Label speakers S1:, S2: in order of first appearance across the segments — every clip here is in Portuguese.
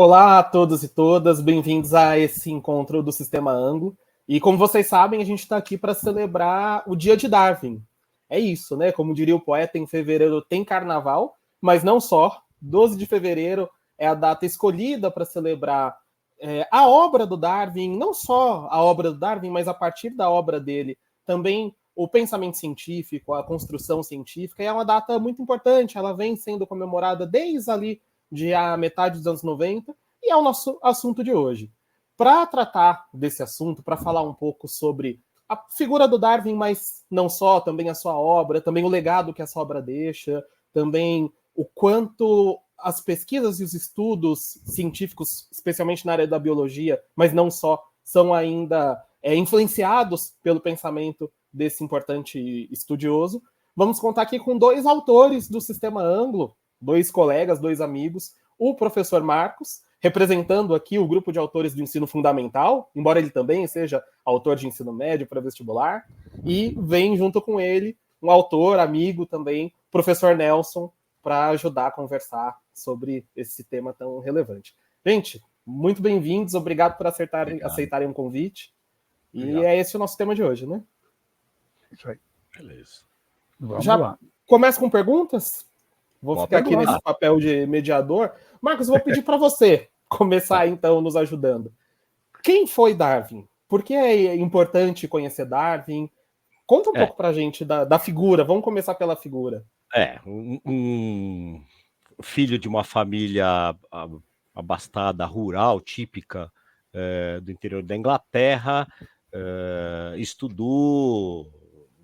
S1: Olá a todos e todas, bem-vindos a esse encontro do Sistema Anglo. E como vocês sabem, a gente está aqui para celebrar o Dia de Darwin. É isso, né? Como diria o poeta, em fevereiro tem carnaval, mas não só. 12 de fevereiro é a data escolhida para celebrar a obra do Darwin, não só a obra do Darwin, mas a partir da obra dele, também o pensamento científico, a construção científica. E é uma data muito importante, ela vem sendo comemorada desde ali de a metade dos anos 90, e é o nosso assunto de hoje. Para tratar desse assunto, para falar um pouco sobre a figura do Darwin, mas não só, também a sua obra, também o legado que essa obra deixa, também o quanto as pesquisas e os estudos científicos, especialmente na área da biologia, mas não só, são ainda influenciados pelo pensamento desse importante estudioso. Vamos contar aqui com dois autores do Sistema Anglo, dois colegas, dois amigos, o professor Marcos, representando aqui o grupo de autores do ensino fundamental, embora ele também seja autor de ensino médio para vestibular, e vem junto com ele um autor, amigo também, professor Nelson, para ajudar a conversar sobre esse tema tão relevante. Gente, muito bem-vindos, obrigado por aceitarem o convite, e é esse o nosso tema de hoje, né?
S2: Isso aí.
S3: Beleza.
S2: Vamos
S1: Já
S2: lá.
S1: começa com perguntas? Vou ficar aqui nesse papel de mediador. Marcos, vou pedir para você começar, então, nos ajudando. Quem foi Darwin? Por que é importante conhecer Darwin? Conta um pouco para a gente da figura. Vamos começar pela figura.
S3: Um filho de uma família abastada, rural, típica do interior da Inglaterra, estudou,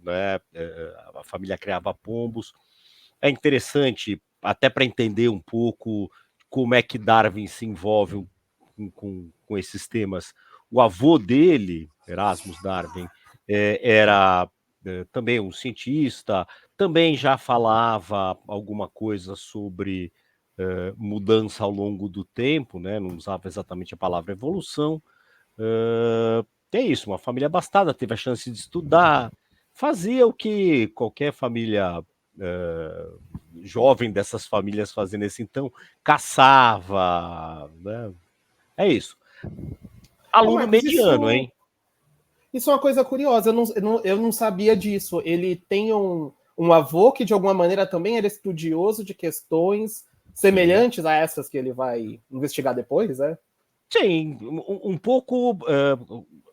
S3: né, a família criava pombos. É interessante, até para entender um pouco como é que Darwin se envolve com esses temas. O avô dele, Erasmus Darwin, era também um cientista, também já falava alguma coisa sobre mudança ao longo do tempo, né? Não usava exatamente a palavra evolução. É isso, uma família abastada, teve a chance de estudar, fazia o que qualquer família jovem dessas famílias fazia nesse então, caçava, né? É isso. Aluno
S1: Marcos,
S3: mediano, hein?
S1: Isso é uma coisa curiosa, eu não sabia disso. Ele tem um avô que, de alguma maneira, também era estudioso de questões semelhantes a essas que ele vai investigar depois, né?
S3: Sim, um pouco,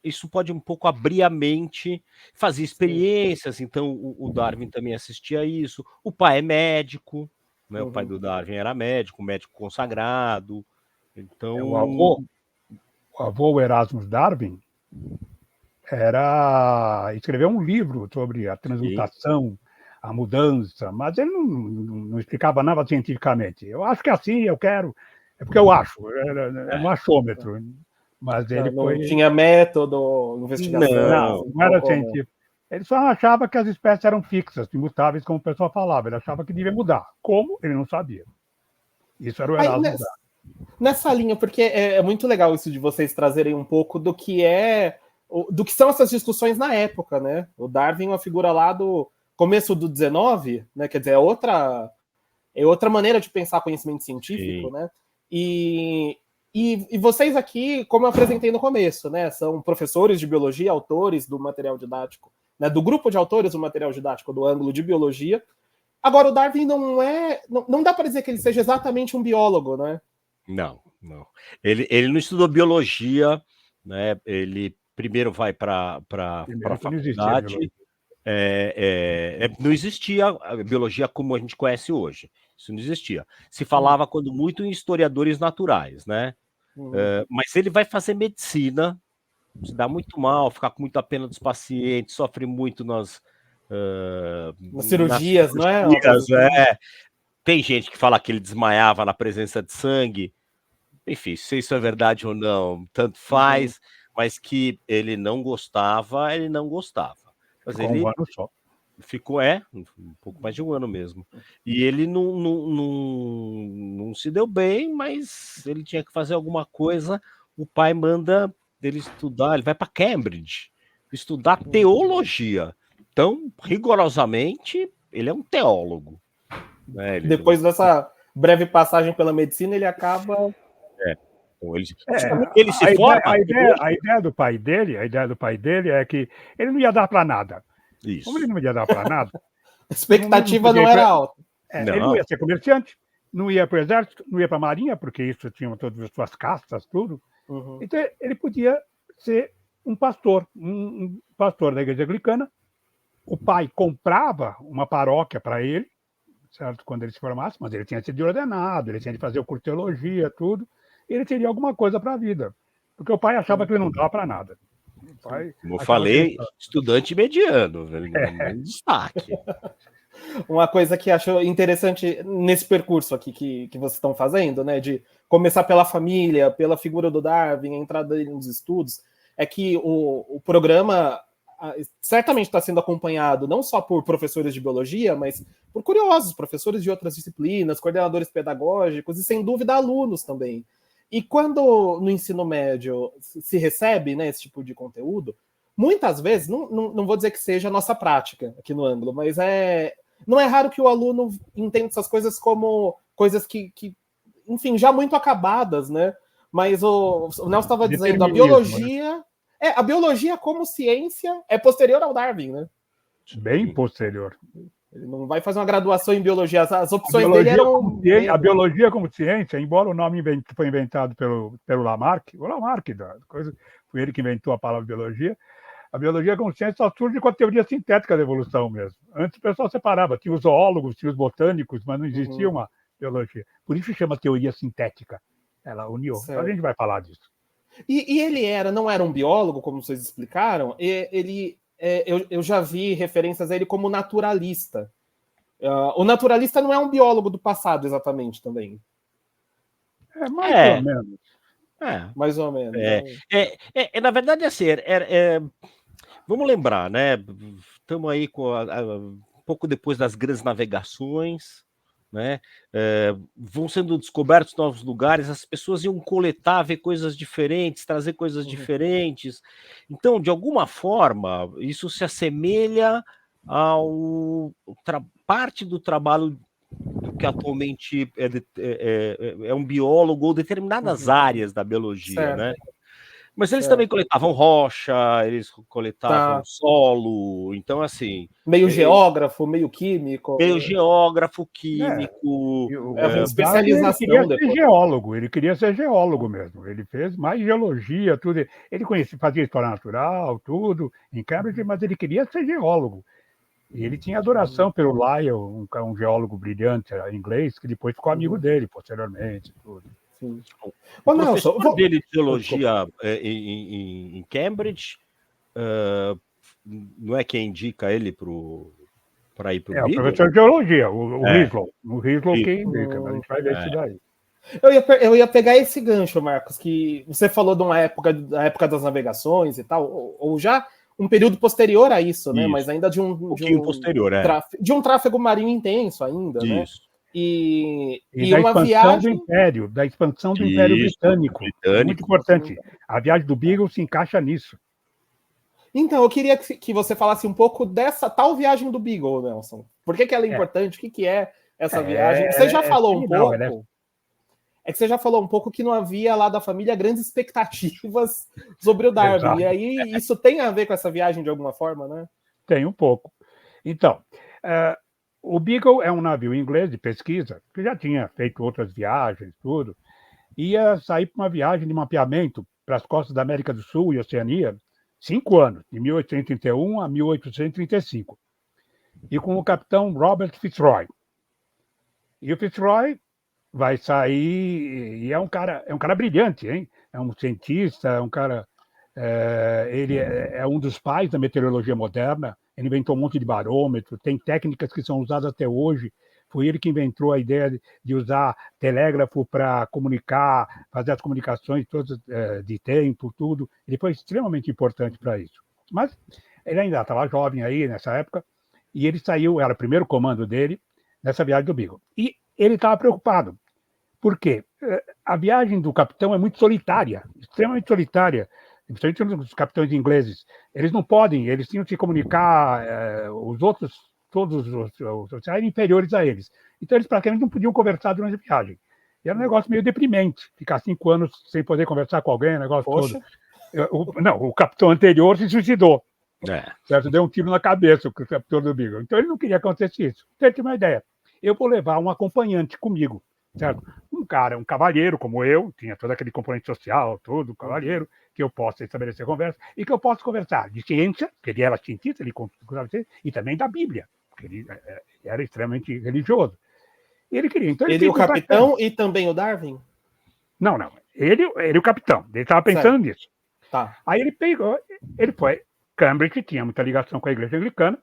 S3: isso pode um pouco abrir a mente, fazer experiências, então o Darwin também assistia a isso. O pai é médico, né? O pai do Darwin era médico consagrado, então...
S2: O avô Erasmus Darwin escreveu um livro sobre a transmutação, a mudança, mas ele não explicava nada cientificamente. Eu acho que é assim, eu quero... É porque eu acho, é um achômetro. Mas ele
S1: não tinha método, investigação.
S2: Não era científico. Ele só achava que as espécies eram fixas, imutáveis, como o pessoal falava. Ele achava que devia mudar. Como? Ele não sabia. Isso era o Erasmus Darwin.
S1: Nessa linha, porque é muito legal isso de vocês trazerem um pouco do que são essas discussões na época, né? O Darwin é uma figura lá do começo do 19, né? Quer dizer, é outra maneira de pensar conhecimento científico, né? E vocês aqui, como eu apresentei no começo, né? São professores de biologia, autores do material didático, né? Do grupo de autores do material didático do ângulo de biologia. Agora, o Darwin não dá para dizer que ele seja exatamente um biólogo, né?
S3: Não. Ele não estudou biologia, né? Ele primeiro vai para a faculdade. Não existia a biologia como a gente conhece hoje. Isso não existia. Se falava, quando muito, em historiadores naturais, né? Mas ele vai fazer medicina, se dá muito mal, ficar com muita pena dos pacientes, sofre muito nas
S1: cirurgias, não é?
S3: Tem gente que fala que ele desmaiava na presença de sangue. Enfim, se isso é verdade ou não, tanto faz, mas que ele não gostava. Mas
S2: ficou um ano só.
S3: Ficou, um pouco mais de um ano mesmo. E ele não se deu bem, mas ele tinha que fazer alguma coisa. O pai manda ele estudar, ele vai para Cambridge, estudar teologia. Então, rigorosamente, ele é um teólogo. Né?
S1: Depois dessa breve passagem pela medicina, ele acaba
S3: Ele se forma.
S2: A ideia do pai dele é que ele não ia dar para nada.
S3: Isso.
S2: Como ele não ia dar para nada,
S1: a expectativa não era alta.
S2: Ele não ia ser comerciante, não ia para o exército, não ia para a marinha, porque isso tinha todas as suas castas, tudo.
S1: Uhum.
S2: Então ele podia ser um pastor da igreja anglicana. O pai comprava uma paróquia para ele, certo? Quando ele se formasse, mas ele tinha sido ordenado, ele tinha de fazer o curso de teologia, tudo. Ele teria alguma coisa para a vida, porque o pai achava que ele não dava para nada.
S3: Como eu falei, estudante mediano, destaque.
S1: Uma coisa que acho interessante nesse percurso aqui que vocês estão fazendo, né, de começar pela família, pela figura do Darwin, a entrada dele nos estudos, é que o programa certamente está sendo acompanhado não só por professores de biologia, mas por curiosos, professores de outras disciplinas, coordenadores pedagógicos e, sem dúvida, alunos também. E quando no ensino médio se recebe, né, esse tipo de conteúdo, muitas vezes, não vou dizer que seja a nossa prática aqui no Ângulo, mas não é raro que o aluno entenda essas coisas como coisas que enfim, já muito acabadas, né? Mas o Nelson estava dizendo, a biologia como ciência é posterior ao Darwin, né?
S2: Bem posterior.
S1: Ele não vai fazer uma graduação em biologia, as opções dele eram...
S2: A biologia como ciência, embora o nome foi inventado pelo Lamarck, foi ele que inventou a palavra biologia, a biologia como ciência só surge com a teoria sintética da evolução mesmo. Antes o pessoal separava, tinha os zoólogos, tinha os botânicos, mas não existia uma biologia. Por isso chama teoria sintética. Ela uniu. Então a gente vai falar disso.
S1: E ele não era um biólogo, como vocês explicaram, eu já vi referências a ele como naturalista. O naturalista não é um biólogo do passado, exatamente, também.
S2: Mais ou menos.
S1: Mais ou menos.
S3: Na verdade, assim, vamos lembrar, né? Estamos aí com um pouco depois das grandes navegações, né? Vão sendo descobertos novos lugares, as pessoas iam coletar, ver coisas diferentes, trazer coisas diferentes. Então, de alguma forma, isso se assemelha ao parte do trabalho do que atualmente é um biólogo ou determinadas áreas da biologia, certo, né? Mas eles também coletavam rocha, eles coletavam solo, então assim...
S1: Meio geógrafo, meio químico.
S3: Meio geógrafo, químico...
S1: especialização.
S2: Ele queria ser geólogo mesmo. Ele fez mais geologia, tudo. Ele fazia história natural, tudo, em Cambridge, mas ele queria ser geólogo. E ele tinha adoração pelo Lyell, um geólogo brilhante inglês, que depois ficou amigo dele posteriormente, tudo.
S3: O professor dele de geologia em Cambridge, não é quem indica ele para ir para o Beagle?
S2: O professor de geologia, o Hinslow. O Hinslow que indica, mas a gente vai ver isso daí.
S1: Eu ia pegar esse gancho, Marcos, que você falou de uma da época das navegações e tal, ou já um período posterior a isso, né? Mas ainda de um
S3: posterior,
S1: de um tráfego marinho intenso ainda, né? E
S2: da
S1: uma
S2: expansão
S1: viagem
S2: do Império, Britânico. Muito importante. A viagem do Beagle se encaixa nisso.
S1: Então, eu queria que você falasse um pouco dessa tal viagem do Beagle, Nelson. Por que ela é importante? O que é essa viagem? Você já falou um pouco. É que você já falou um pouco que não havia lá da família grandes expectativas sobre o Darwin. Exato. E aí isso tem a ver com essa viagem de alguma forma, né?
S2: Tem um pouco. Então, o Beagle é um navio inglês de pesquisa, que já tinha feito outras viagens, tudo. Ia sair para uma viagem de mapeamento para as costas da América do Sul e Oceania, 5 anos, de 1831 a 1835. E com o capitão Robert Fitzroy. E o Fitzroy vai sair, e é um cara brilhante, hein? É um cientista, é um cara... ele é um dos pais da meteorologia moderna, ele inventou um monte de barômetro, tem técnicas que são usadas até hoje. Foi ele que inventou a ideia de usar telégrafo para comunicar, fazer as comunicações todas de tempo, tudo. Ele foi extremamente importante para isso. Mas ele ainda estava jovem aí nessa época, e ele saiu, era o primeiro comando dele, nessa viagem do Beagle. E ele estava preocupado. Por quê? A viagem do capitão é muito solitária, extremamente solitária. Principalmente os capitães ingleses. Eles não podem, eles tinham que se comunicar, os outros, todos os oficiais inferiores a eles. Então eles praticamente não podiam conversar durante a viagem. E era um negócio meio deprimente, ficar 5 anos sem poder conversar com alguém, negócio
S1: Poxa.
S2: todo. Não, o capitão anterior se suicidou.
S3: É.
S2: Certo? Deu um tiro na cabeça, o capitão do Beagle. Então ele não queria que acontecesse isso. Então ele tinha uma ideia. Eu vou levar um acompanhante comigo, certo? Um cara, um cavalheiro como eu, tinha todo aquele componente social, todo, um cavalheiro, que eu possa estabelecer conversa e que eu possa conversar de ciência, porque ele era cientista, ele conversava de ciência, e também da Bíblia, porque ele era extremamente religioso. E ele queria. Então
S1: ele o capitão e também o Darwin?
S2: Não. Ele o capitão. Ele estava pensando nisso.
S1: Tá.
S2: Aí ele pegou, ele foi. Cambridge tinha muita ligação com a igreja anglicana,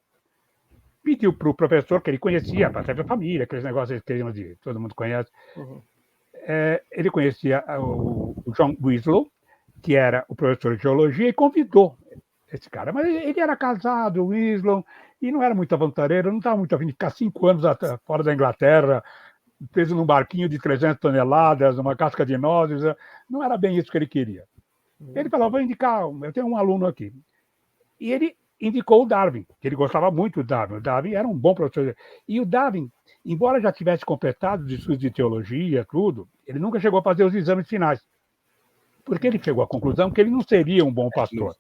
S2: pediu para o professor, que ele conhecia, para a família, aqueles negócios que todo mundo conhece. Ele conhecia o John Winslow, que era o professor de geologia, e convidou esse cara. Mas ele era casado, o Winslow, e não era muito aventureiro, não estava muito afim de ficar 5 anos fora da Inglaterra, preso num barquinho de 300 toneladas, uma casca de nozes. Não era bem isso que ele queria. Ele falou, vou indicar, eu tenho um aluno aqui. E ele indicou o Darwin, que ele gostava muito do Darwin. O Darwin era um bom professor. E o Darwin, embora já tivesse completado os estudos de teologia, tudo, ele nunca chegou a fazer os exames finais. Porque ele chegou à conclusão que ele não seria um bom pastor.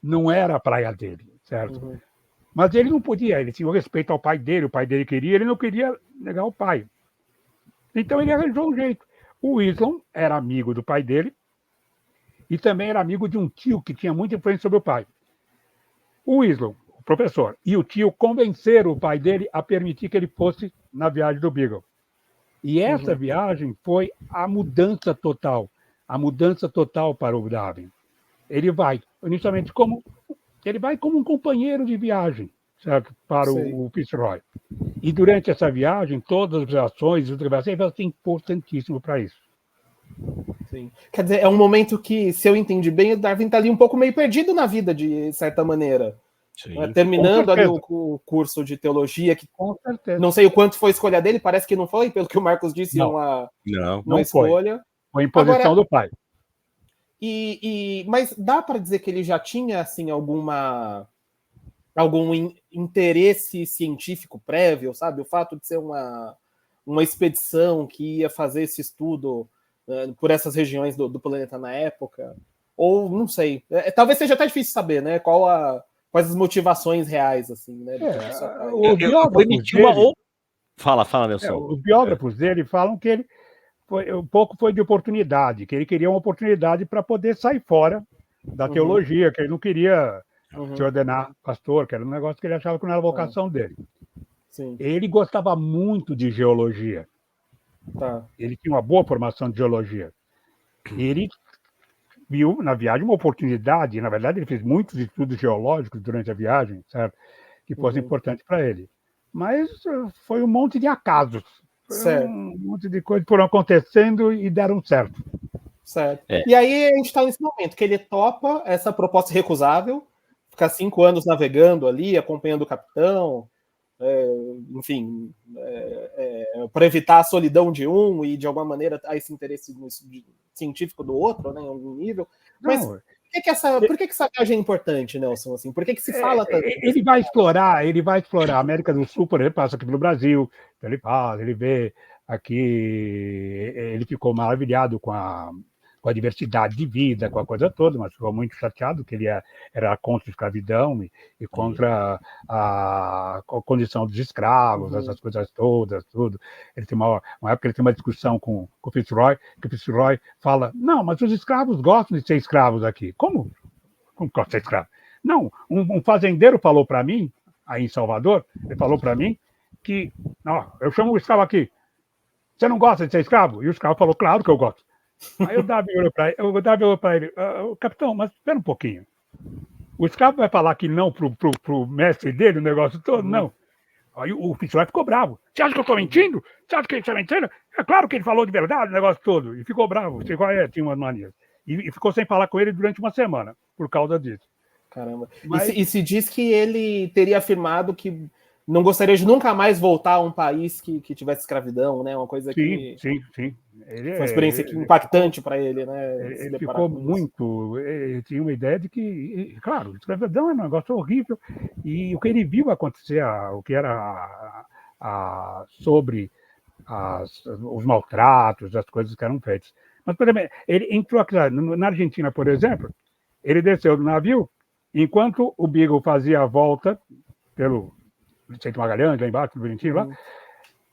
S2: Não era a praia dele, certo? Mas ele não podia, ele tinha o respeito ao pai dele, o pai dele queria, ele não queria negar o pai. Então ele arranjou um jeito. O Winslow era amigo do pai dele e também era amigo de um tio que tinha muita influência sobre o pai. O Winslow, o professor, e o tio convenceram o pai dele a permitir que ele fosse na viagem do Beagle. E essa viagem foi a mudança total para o Darwin. Ele vai, inicialmente, como um companheiro de viagem, certo? Para o Fitzroy. E durante essa viagem, todas as ações e observações vão ser importantíssimo para isso.
S1: Sim. Quer dizer, é um momento que, se eu entendi bem, o Darwin está ali um pouco meio perdido na vida, de certa maneira. Sim, terminando ali o curso de teologia, que não sei o quanto foi a escolha dele, parece que não foi, pelo que o Marcos disse, uma escolha.
S2: Foi imposição do pai.
S1: Mas dá para dizer que ele já tinha assim, algum interesse científico prévio, sabe? O fato de ser uma expedição que ia fazer esse estudo por essas regiões do planeta na época, ou não sei, talvez seja até difícil saber, né? Quais as motivações reais, assim, né?
S2: Os biógrafos dele,
S3: Fala, Nelson.
S2: Os biógrafos dele falam que ele um pouco foi de oportunidade, que ele queria uma oportunidade para poder sair fora da teologia, que ele não queria se ordenar pastor, que era um negócio que ele achava que não era a vocação dele.
S1: Sim.
S2: Ele gostava muito de geologia.
S1: Tá.
S2: Ele tinha uma boa formação de geologia. E ele viu na viagem uma oportunidade, na verdade ele fez muitos estudos geológicos durante a viagem, certo? Que fosse importante para ele. Mas foi um monte de acasos. Um monte de coisas foram acontecendo e deram certo.
S1: Certo. E aí a gente está nesse momento que ele topa essa proposta irrecusável, ficar 5 anos navegando ali, acompanhando o capitão, enfim, para evitar a solidão de um e de alguma maneira esse interesse científico do outro, né, em algum nível. Mas por que essa viagem é importante, Nelson? Assim, por que se fala tanto?
S2: Ele vai explorar a América do Sul, por exemplo, passa aqui pelo Brasil, então ele vê aqui, ele ficou maravilhado com a diversidade de vida, com a coisa toda, mas ficou muito chateado que ele era contra a escravidão e contra a condição dos escravos, essas coisas todas, tudo. Ele tem uma época ele tem uma discussão com o Fitzroy, que o Fitzroy fala, não, mas os escravos gostam de ser escravos aqui. Como gostam de ser escravos? Não, um fazendeiro falou para mim, aí em Salvador, ele falou para mim que, não, eu chamo o escravo aqui, você não gosta de ser escravo? E o escravo falou, claro que eu gosto. Aí o Darwin olhou para ele, capitão, mas espera um pouquinho. O escravo vai falar que não pro mestre dele, o negócio todo? Não. Aí o Fitzroy ficou bravo. Você acha que eu estou mentindo? Você acha que ele está mentindo? É claro que ele falou de verdade o negócio todo. E ficou bravo. Tinha umas manias. E ficou sem falar com ele durante uma semana, por causa disso.
S1: Caramba. E se diz que ele teria afirmado que não gostaria de nunca mais voltar a um país que tivesse escravidão, né? Uma coisa que...
S2: Sim.
S1: Foi uma experiência impactante para ele, né?
S2: Ele ficou muito... Ele tinha uma ideia de que, claro, escravidão é um negócio horrível, e o que ele viu acontecer, o que era sobre os maltratos, as coisas que eram feitas. Mas, por exemplo, ele entrou aqui na Argentina, por exemplo, ele desceu do navio, enquanto o Beagle fazia a volta pelo Vicente Magalhães, lá embaixo, bonitinho lá,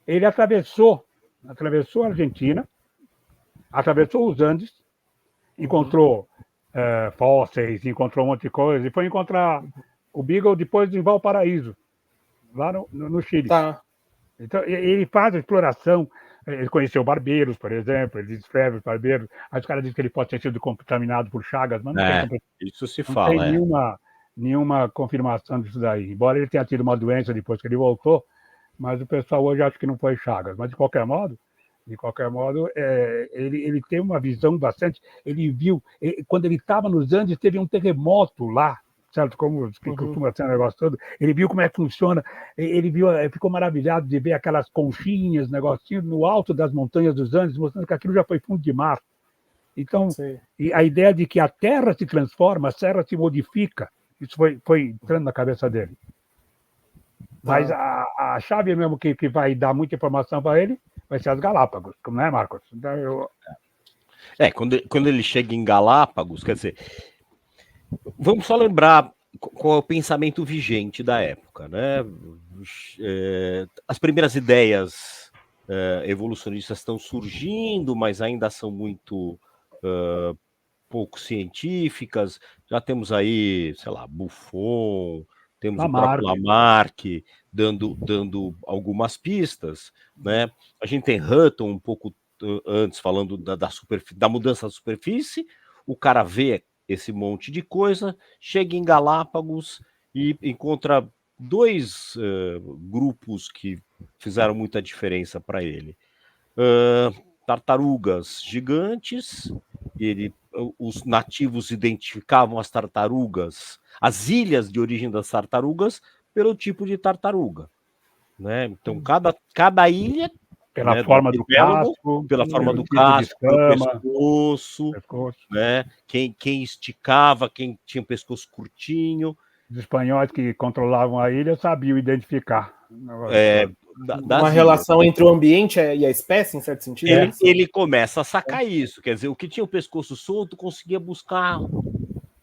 S2: ele atravessou a Argentina, atravessou os Andes, encontrou fósseis, encontrou um monte de coisa, e foi encontrar o Beagle depois em Valparaíso, lá no Chile.
S1: Tá.
S2: Então, ele faz a exploração. Ele conheceu barbeiros, por exemplo, ele descreve os barbeiros. Aí os caras dizem que ele pode ter sido contaminado por Chagas, mas não tem,
S3: isso se
S2: não
S3: fala.
S2: tem nenhuma confirmação disso daí. Embora ele tenha tido uma doença depois que ele voltou, mas o pessoal hoje acha que não foi Chagas. Mas, de qualquer modo, ele tem uma visão bastante... Ele viu... quando ele estava nos Andes, teve um terremoto lá, certo? Como que costuma ser o negócio todo. Ele viu como é que funciona. Ele ficou maravilhado de ver aquelas conchinhas, negocinho, no alto das montanhas dos Andes, mostrando que aquilo já foi fundo de mar. Então, e a ideia de que a Terra se transforma, a Terra se modifica, isso foi entrando na cabeça dele. Mas a chave mesmo que vai dar muita informação para ele vai ser as Galápagos, não é, Marcos? Então,
S3: quando ele chega em Galápagos, quer dizer, vamos só lembrar qual é o pensamento vigente da época, né? As primeiras ideias evolucionistas estão surgindo, mas ainda são muito pouco científicas. Já temos aí, sei lá, Buffon, temos o próprio Lamarck dando algumas pistas, né? A gente tem Hutton um pouco antes falando da mudança da superfície. O cara vê esse monte de coisa, chega em Galápagos e encontra dois grupos que fizeram muita diferença para ele. Tartarugas gigantes, os nativos identificavam as tartarugas, as ilhas de origem das tartarugas, pelo tipo de tartaruga, né? Então, cada ilha,
S2: pela forma do casco,
S3: pela forma do casco, pelo pescoço, né? Quem esticava, quem tinha um pescoço curtinho.
S2: Os espanhóis que controlavam a ilha sabiam identificar.
S1: Uma relação entre o ambiente e a espécie, em certo sentido?
S3: Ele começa a sacar isso, quer dizer, o que tinha o pescoço solto conseguia buscar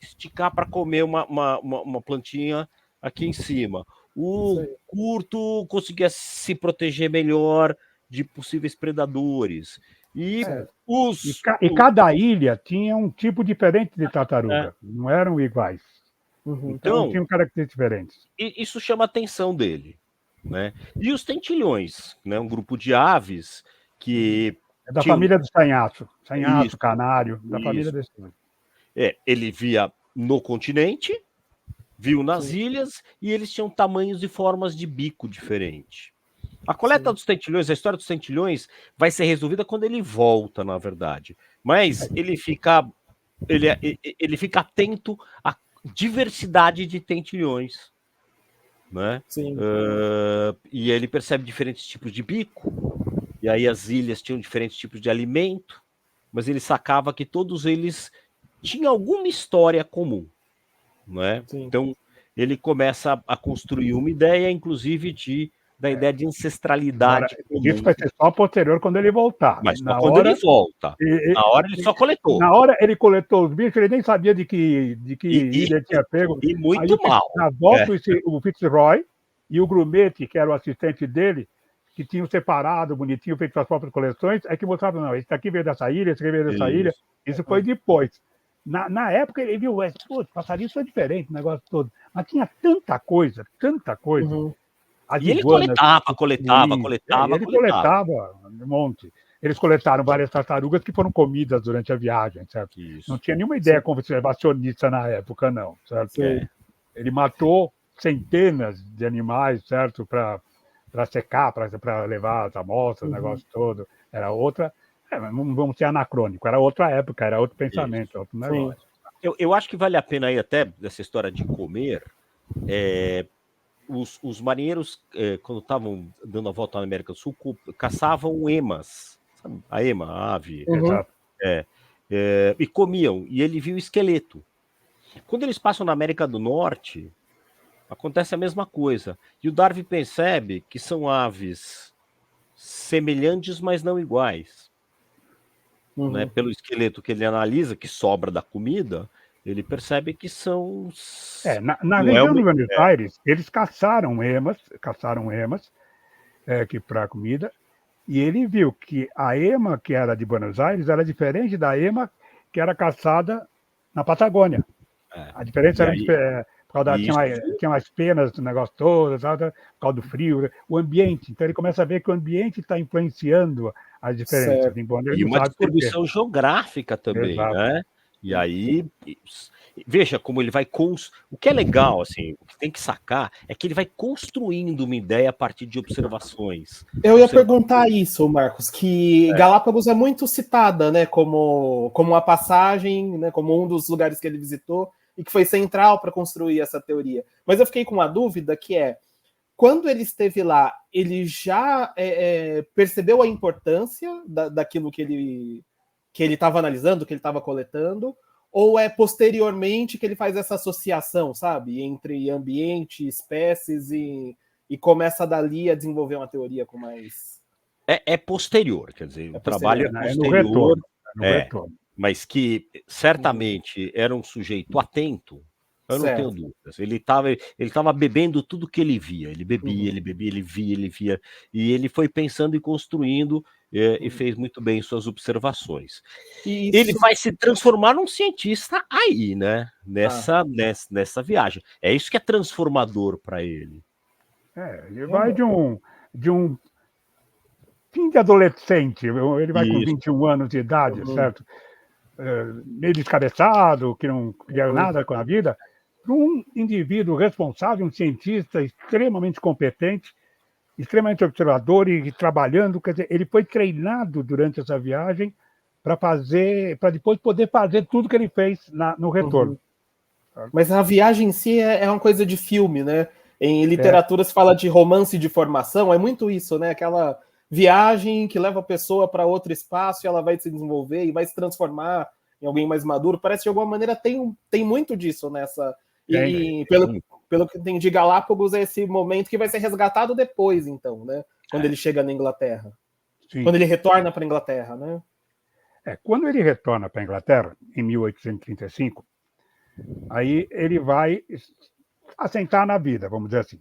S3: esticar para comer uma plantinha aqui em cima. O curto conseguia se proteger melhor de possíveis predadores. E
S2: cada ilha tinha um tipo diferente de tartaruga, não eram iguais. Então tinham características diferentes.
S3: Isso chama a atenção dele, né? E os tentilhões, né? Um grupo de aves que...
S2: É da família do sanhaço, canário, da família desse.
S3: Ele via no continente, viu nas ilhas, e eles tinham tamanhos e formas de bico diferente. A coleta dos tentilhões, a história dos tentilhões vai ser resolvida quando ele volta, na verdade. Mas ele fica atento à diversidade de tentilhões, né? E ele percebe diferentes tipos de bico, e aí as ilhas tinham diferentes tipos de alimento, mas ele sacava que todos eles tinham alguma história comum, né? Então ele começa a construir uma ideia, inclusive da ideia de ancestralidade.
S2: Isso vai ser só posterior quando ele voltar.
S3: Mas só quando ele volta. Na hora ele só coletou.
S2: Na hora ele coletou os bichos, ele nem sabia de que ele tinha pego.
S3: E muito aí, mal.
S2: Na volta, o Fitzroy e o Grumete, que era o assistente dele, que tinham separado, bonitinho, feito suas próprias coleções, é que mostravam, não, esse daqui veio dessa ilha, esse aqui veio dessa ilha. Isso foi depois. Na época ele viu, passarinho foi diferente, o negócio todo. Mas tinha tanta coisa.
S3: E ele coletava.
S2: Ele coletava um monte. Eles coletaram várias tartarugas que foram comidas durante a viagem, certo? Isso. Não tinha nenhuma ideia conservacionista na época, não, certo? Ele matou centenas de animais, certo? Para secar, para levar as amostras, o negócio todo. Era outra... não vamos ser anacrônico, era outra época, era outro pensamento, outro negócio.
S3: Eu acho que vale a pena aí até dessa história de comer... Os marinheiros, quando estavam dando a volta na América do Sul, caçavam emas, sabe? A ema, a ave, e comiam, e ele viu o esqueleto. Quando eles passam na América do Norte, acontece a mesma coisa, e o Darwin percebe que são aves semelhantes, mas não iguais. Né? Pelo esqueleto que ele analisa, que sobra da comida, ele percebe que são...
S2: Na região de Buenos Aires, eles caçaram emas que para comida, e ele viu que a ema que era de Buenos Aires era diferente da ema que era caçada na Patagônia. A diferença era por causa tinha mais penas do negócio todo, por causa do frio, o ambiente. Então ele começa a ver que o ambiente está influenciando as diferenças.
S3: E uma distribuição geográfica também, né? E aí, veja como ele vai... O que é legal, assim, o que tem que sacar é que ele vai construindo uma ideia a partir de observações.
S1: Eu ia perguntar isso, Marcos, que Galápagos é muito citada, né, como uma passagem, né, como um dos lugares que ele visitou e que foi central para construir essa teoria. Mas eu fiquei com uma dúvida que quando ele esteve lá, ele já percebeu a importância daquilo que ele estava analisando, que ele estava coletando, ou é posteriormente que ele faz essa associação, sabe, entre ambiente, espécies e começa dali a desenvolver uma teoria com mais...
S3: É posterior, quer dizer, o trabalho é posterior,
S2: no retorno.
S3: Mas que certamente era um sujeito atento, eu não tenho dúvidas. Ele estava bebendo tudo que ele via. Ele bebia, ele via. E ele foi pensando e construindo e fez muito bem suas observações. Ele vai se transformar num cientista aí, né? Nessa viagem. É isso que é transformador para ele.
S2: Ele vai de um fim de adolescente, ele vai com 21 anos de idade, certo? Meio descabeçado, que não queria nada com a vida, para um indivíduo responsável, um cientista extremamente competente, extremamente observador e trabalhando. Quer dizer, ele foi treinado durante essa viagem para depois poder fazer tudo que ele fez no retorno.
S1: Mas a viagem em si é uma coisa de filme, né? Em literatura se fala de romance de formação, é muito isso, né? Aquela viagem que leva a pessoa para outro espaço e ela vai se desenvolver e vai se transformar em alguém mais maduro. Parece que de alguma maneira tem muito disso nessa. E pelo que entendi, Galápagos é esse momento que vai ser resgatado depois, então, né? Quando ele chega na Inglaterra. Sim. Quando ele retorna para a Inglaterra, né?
S2: Quando ele retorna para a Inglaterra, em 1835, aí ele vai assentar na vida, vamos dizer assim.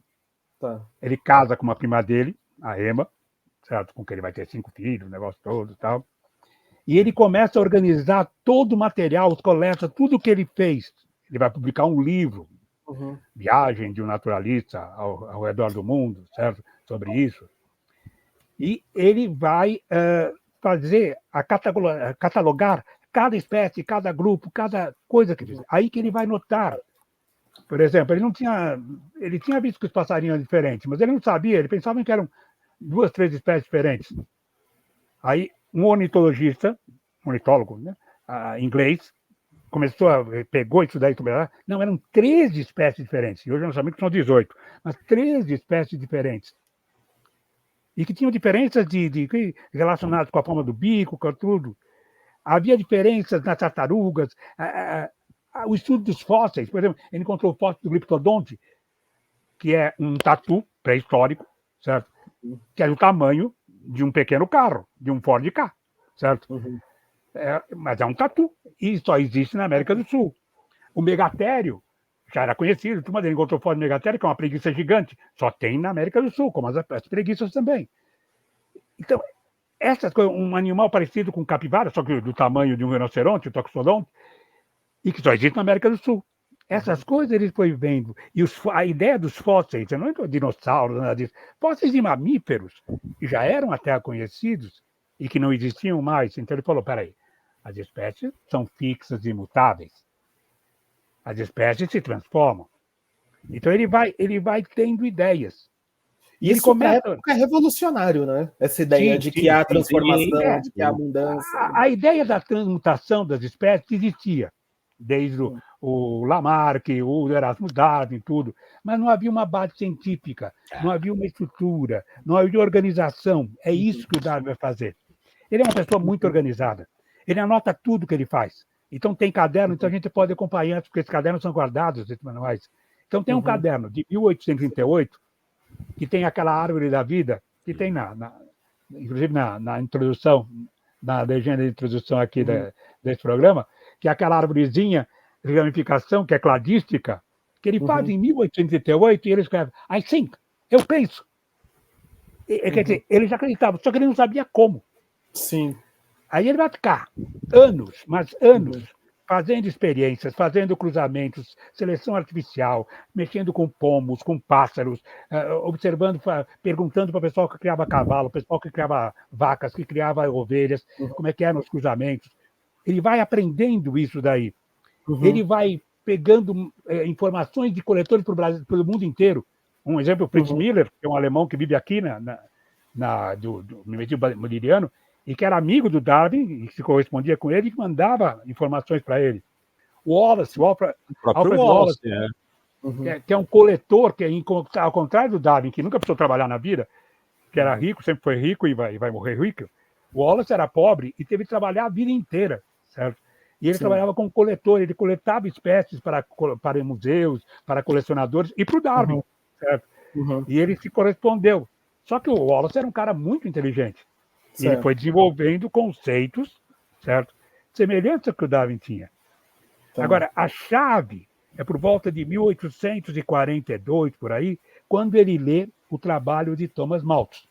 S2: Ele casa com uma prima dele, a Emma, certo? Com que ele vai ter 5 filhos, o negócio todo e tal. E ele começa a organizar todo o material, os coleta, tudo que ele fez. Ele vai publicar um livro, Viagem de um Naturalista ao redor do mundo, certo? Sobre isso. E ele vai fazer, catalogar cada espécie, cada grupo, cada coisa que ele fez. Aí que ele vai notar. Por exemplo, ele tinha visto que os passarinhos eram diferentes, mas ele não sabia, ele pensava que eram 2, 3 espécies diferentes. Aí, um ornitólogo, né, inglês, pegou isso daí, não, eram 13 espécies diferentes. E hoje nós sabemos que são 18, mas 13 espécies diferentes. E que tinham diferenças relacionadas com a forma do bico, com tudo. Havia diferenças nas tartarugas, o estudo dos fósseis. Por exemplo, ele encontrou o fóssil do Gliptodonte, que é um tatu pré-histórico, certo? Que é do tamanho de um pequeno carro, de um Ford Ka, certo? Mas é um tatu, e só existe na América do Sul. O megatério já era conhecido, ele encontrou fora do megatério, que é uma preguiça gigante, só tem na América do Sul, como as preguiças também. Então, essas coisas, um animal parecido com capivara, só que do tamanho de um rinoceronte, o toxodonte, e que só existe na América do Sul. Essas coisas ele foi vendo. E a ideia dos fósseis, não é dinossauros, nada disso. Fósseis de mamíferos, que já eram até conhecidos e que não existiam mais. Então ele falou, peraí, as espécies são fixas e imutáveis. As espécies se transformam. Então ele vai tendo ideias.
S1: E isso é revolucionário, né? Essa ideia de que há transformação, de que há mudança.
S2: A ideia da transmutação das espécies existia, desde o Lamarck, o Erasmus Darwin, tudo. Mas não havia uma base científica, não havia uma estrutura, não havia organização. É isso que o Darwin vai fazer. Ele é uma pessoa muito organizada. Ele anota tudo que ele faz. Então tem caderno, então a gente pode acompanhar, porque esses cadernos são guardados, esses manuais. Então tem um caderno de 1838, que tem aquela árvore da vida, que tem inclusive na introdução, na legenda de introdução aqui desse programa, que é aquela arvorezinha de ramificação, que é cladística, que ele faz em 1838 e ele escreve, I think, eu penso. Quer dizer, ele já acreditava, só que ele não sabia como.
S1: Sim.
S2: Aí ele vai ficar anos, mas anos, fazendo experiências, fazendo cruzamentos, seleção artificial, mexendo com pombos, com pássaros, observando, perguntando para o pessoal que criava cavalo, o pessoal que criava vacas, que criava ovelhas, como é que eram os cruzamentos. Ele vai aprendendo isso daí. Ele vai pegando informações de coletores pelo mundo inteiro. Um exemplo, o Fritz Miller, que é um alemão que vive aqui no meio meridiano, e que era amigo do Darwin, e se correspondia com ele, e mandava informações para ele. O Wallace, Alfred Wallace, que é um coletor, que ao contrário do Darwin, que nunca precisou trabalhar na vida, que era rico, sempre foi rico e vai morrer rico, o Wallace era pobre e teve que trabalhar a vida inteira, certo? E ele trabalhava como coletor, ele coletava espécies para museus, para colecionadores e para o Darwin, certo? E ele se correspondeu. Só que o Wallace era um cara muito inteligente. E ele foi desenvolvendo conceitos, certo? Semelhantes ao que o Darwin tinha. Agora, a chave é por volta de 1842, por aí, quando ele lê o trabalho de Thomas Malthus.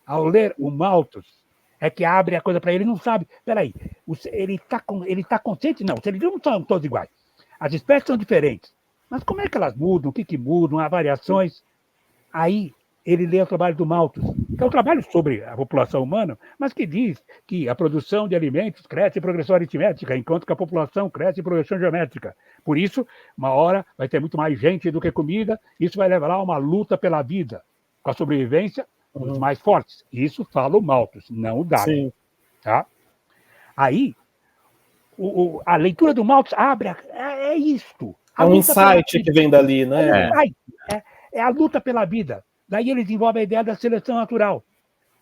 S2: Ao ler o Malthus, é que abre a coisa para ele, não sabe. Peraí, ele está consciente? Não, eles não são todos iguais. As espécies são diferentes. Mas como é que elas mudam? O que mudam? Há variações? Aí ele lê o trabalho do Malthus, que é um trabalho sobre a população humana, mas que diz que a produção de alimentos cresce em progressão aritmética, enquanto que a população cresce em progressão geométrica. Por isso, uma hora vai ter muito mais gente do que comida, isso vai levar a uma luta pela vida, com a sobrevivência dos mais fortes. Isso fala o Malthus, não o Darwin. Tá? Aí, a leitura do Malthus abre, é isto.
S1: É um insight que vem dali, né?
S2: É a luta pela vida. Daí ele desenvolve a ideia da seleção natural,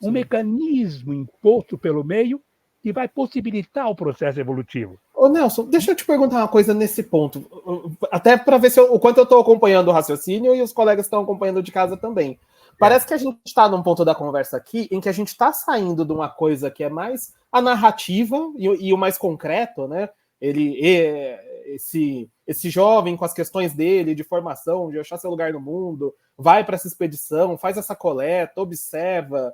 S2: um mecanismo imposto pelo meio que vai possibilitar o processo evolutivo.
S1: Ô Nelson, deixa eu te perguntar uma coisa nesse ponto, até para ver o quanto eu estou acompanhando o raciocínio e os colegas estão acompanhando de casa também. Parece que a gente está num ponto da conversa aqui em que a gente está saindo de uma coisa que é mais a narrativa e o mais concreto, né? Esse jovem com as questões dele de formação, de achar seu lugar no mundo, vai para essa expedição, faz essa coleta, observa,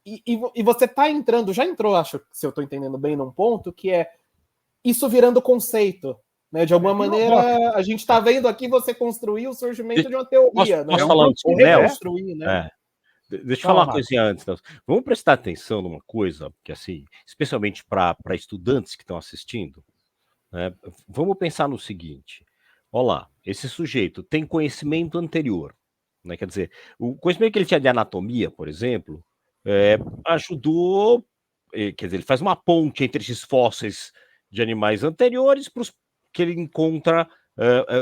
S1: e você está entrando, já entrou, acho, se eu estou entendendo bem, num ponto que é isso virando conceito, né? De alguma maneira, a gente está vendo aqui você construir o surgimento de uma teoria,
S3: posso falar um pouco,
S1: reconstruir, né?
S3: Deixa eu falar uma coisinha antes, Nelson. Vamos prestar atenção numa coisa, que assim, especialmente para estudantes que estão assistindo, né? Vamos pensar no seguinte: olha lá, esse sujeito tem conhecimento anterior, né? Quer dizer, o conhecimento que ele tinha de anatomia, por exemplo, ajudou, quer dizer, ele faz uma ponte entre esses fósseis de animais anteriores para os que ele encontra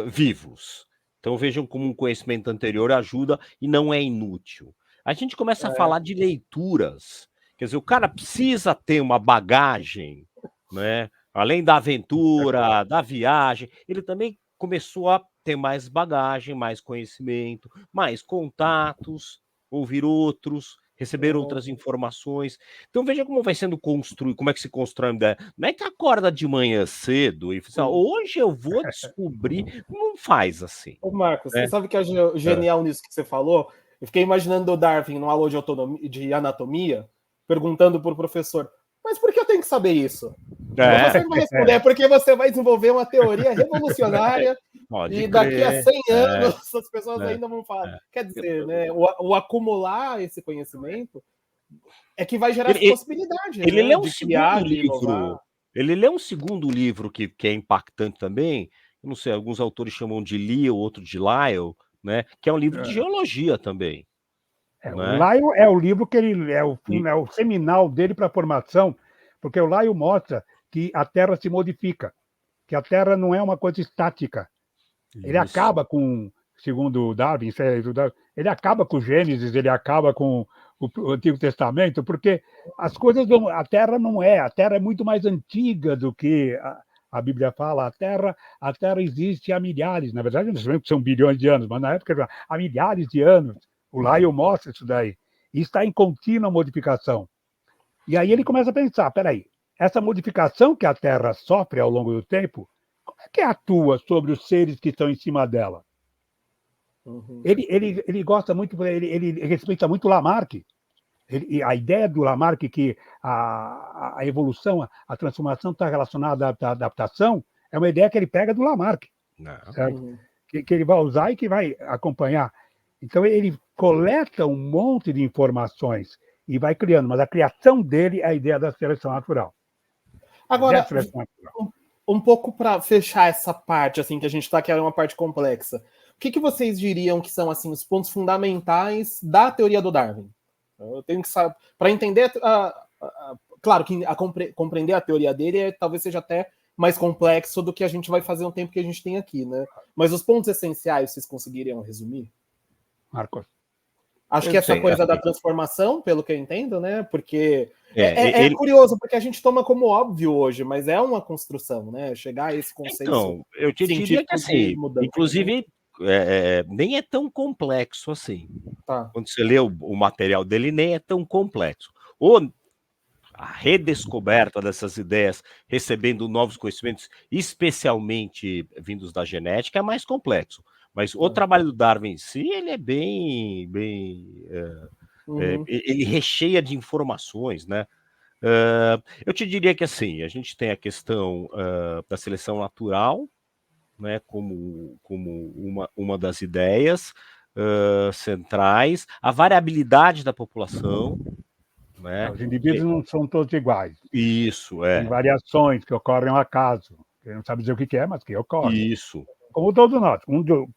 S3: vivos. Então vejam como um conhecimento anterior ajuda e não é inútil. A gente começa a falar de leituras, quer dizer, o cara precisa ter uma bagagem, né? Além da aventura, da viagem, ele também começou a ter mais bagagem, mais conhecimento, mais contatos, ouvir outros, receber outras informações. Então veja como vai sendo construído, como é que se constrói uma ideia. Não é que acorda de manhã cedo e fala, hoje eu vou descobrir. Não faz assim.
S1: Ô Marcos, você sabe que é genial nisso que você falou? Eu fiquei imaginando o Darwin numa aula de anatomia, perguntando para o professor, mas por que eu tenho que saber isso? Você não vai responder, é porque você vai desenvolver uma teoria revolucionária e daqui a 100 anos as pessoas ainda vão falar. Quer dizer, né, o acumular esse conhecimento é que vai gerar essa possibilidade.
S3: Ele lê um
S1: de criar, de
S3: livro. Ele lê um segundo livro que é impactante também. Eu não sei, alguns autores chamam de Lyell, outro de Lyell, né? Que é um livro de geologia também.
S2: O Lyell é o livro que ele é o seminal dele para a formação, porque o Lyell mostra que a Terra se modifica, que a Terra não é uma coisa estática. Ele acaba com, segundo o Darwin, ele acaba com o Gênesis, ele acaba com o Antigo Testamento, porque as coisas a Terra não é, a Terra é muito mais antiga do que a Bíblia fala. A Terra existe há milhares, na verdade não sabemos que são bilhões de anos, mas na época há milhares de anos. O Lyell mostra isso daí. e está em contínua modificação. E aí ele começa a pensar, peraí, essa modificação que a Terra sofre ao longo do tempo, como é que atua sobre os seres que estão em cima dela?
S1: Uhum.
S2: Ele gosta muito, ele respeita muito Lamarck. A ideia do Lamarck que a evolução, a transformação está relacionada à adaptação, é uma ideia que ele pega do Lamarck, certo?
S1: Uhum.
S2: Que ele vai usar e que vai acompanhar. Então, ele coleta um monte de informações e vai criando, mas a criação dele é a ideia da seleção natural.
S1: Agora, um pouco para fechar essa parte, assim, que a gente está, que é uma parte complexa, o que vocês diriam que são, assim, os pontos fundamentais da teoria do Darwin? Eu tenho que saber, para entender, claro que compreender a teoria dele talvez seja até mais complexo do que a gente vai fazer no tempo que a gente tem aqui, né? Mas os pontos essenciais, vocês conseguiriam resumir?
S2: Marcos.
S1: Acho que essa coisa da transformação, pelo que eu entendo, né? Porque é curioso, porque a gente toma como óbvio hoje, mas é uma construção, né? Chegar a esse conceito.
S3: Então, eu te diria que assim, inclusive, nem é tão complexo assim.
S1: Tá.
S3: Quando você lê o material dele, nem é tão complexo. A redescoberta dessas ideias, recebendo novos conhecimentos, especialmente vindos da genética, é mais complexo. Mas o trabalho do Darwin em si, ele é ele recheia de informações, né? Eu te diria que assim, a gente tem a questão da seleção natural, né, como uma das ideias centrais, a variabilidade da população, né?
S2: Os indivíduos não são todos iguais.
S3: Isso,
S2: Tem variações que ocorrem ao acaso. Você não sabe dizer o que é, mas que ocorre.
S3: Isso.
S2: Como todos nós.